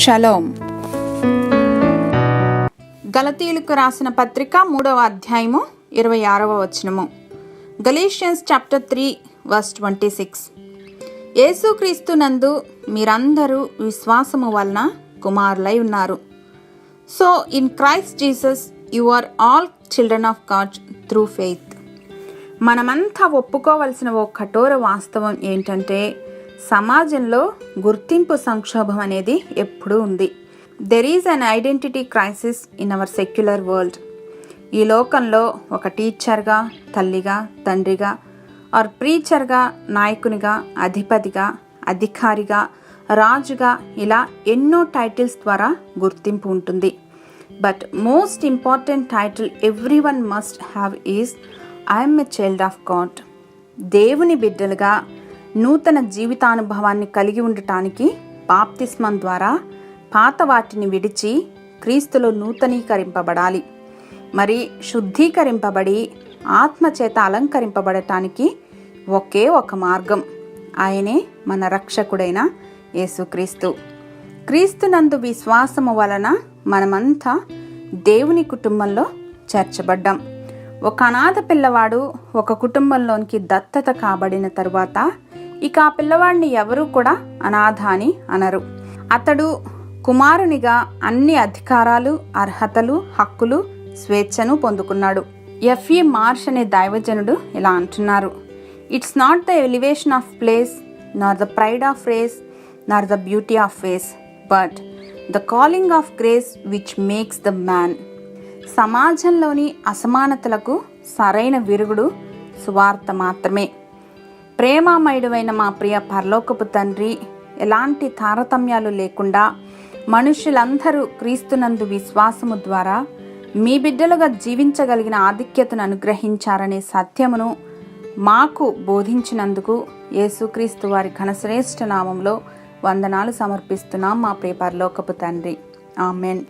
Shalom. గలతీయులకు రాసిన పత్రిక 3వ అధ్యాయము 26వ వచనము. Galatians chapter 3:26. యేసుక్రీస్తు నందు మీరందరూ విశ్వాసము వలన కుమారులై ఉన్నారు. So in Christ Jesus you are all children of God through faith. మనమంతా ఒప్పుకోవలసిన ఓ కఠోర వాస్తవం ఏంటంటే, సమాజంలో గుర్తింపు సంక్షోభం అనేది ఎప్పుడూ ఉంది. There is an identity crisis in our secular world. ఈ లోకంలో ఒక టీచర్గా, తల్లిగా, తండ్రిగా, ఆర్ ప్రీచర్గా, నాయకునిగా, అధిపతిగా, అధికారిగా, రాజుగా, ఇలా ఎన్నో టైటిల్స్ ద్వారా గుర్తింపు ఉంటుంది. But most important title every one must have is I'm a child of God. దేవుని బిడ్డలుగా నూతన జీవితానుభవాన్ని కలిగి ఉండటానికి బాప్తిస్మం ద్వారా పాత వాటిని విడిచి క్రీస్తులో నూతనీకరింపబడాలి. మరి శుద్ధీకరింపబడి ఆత్మచేత అలంకరింపబడటానికి ఒకే ఒక మార్గం, ఆయనే మన రక్షకుడైన యేసుక్రీస్తు. క్రీస్తునందు విశ్వాసము వలన మనమంతా దేవుని కుటుంబంలో చేర్చబడ్డాం. ఒక అనాథ పిల్లవాడు ఒక కుటుంబంలోనికి దత్తత కాబడిన తరువాత ఇక ఆ పిల్లవాడిని ఎవరూ కూడా అనాథ అని అనరు. అతడు కుమారునిగా అన్ని అధికారాలు, అర్హతలు, హక్కులు, స్వేచ్ఛను పొందుకున్నాడు. ఎఫ్ఈ మార్ష్ అనే దైవజనుడు ఇలా అంటున్నారు: it's not the elevation of place, nor the pride of race, nor the beauty of face, but the calling of grace which makes the man. సమాజంలోని అసమానతలకు సరైన విరుగుడు సువార్త మాత్రమే. ప్రేమామయుడైన మా ప్రియ పరలోకపు తండ్రి, ఎలాంటి తారతమ్యాలు లేకుండా మనుషులందరూ క్రీస్తునందు విశ్వాసము ద్వారా మీ బిడ్డలుగా జీవించగలిగిన ఆధిక్యతను అనుగ్రహించారనే సత్యమును మాకు బోధించినందుకు యేసుక్రీస్తు వారి ఘనశ్రేష్ఠ నామంలో వందనాలు సమర్పిస్తున్నాం మా ప్రియ పరలోకపు తండ్రి. ఆమెన్.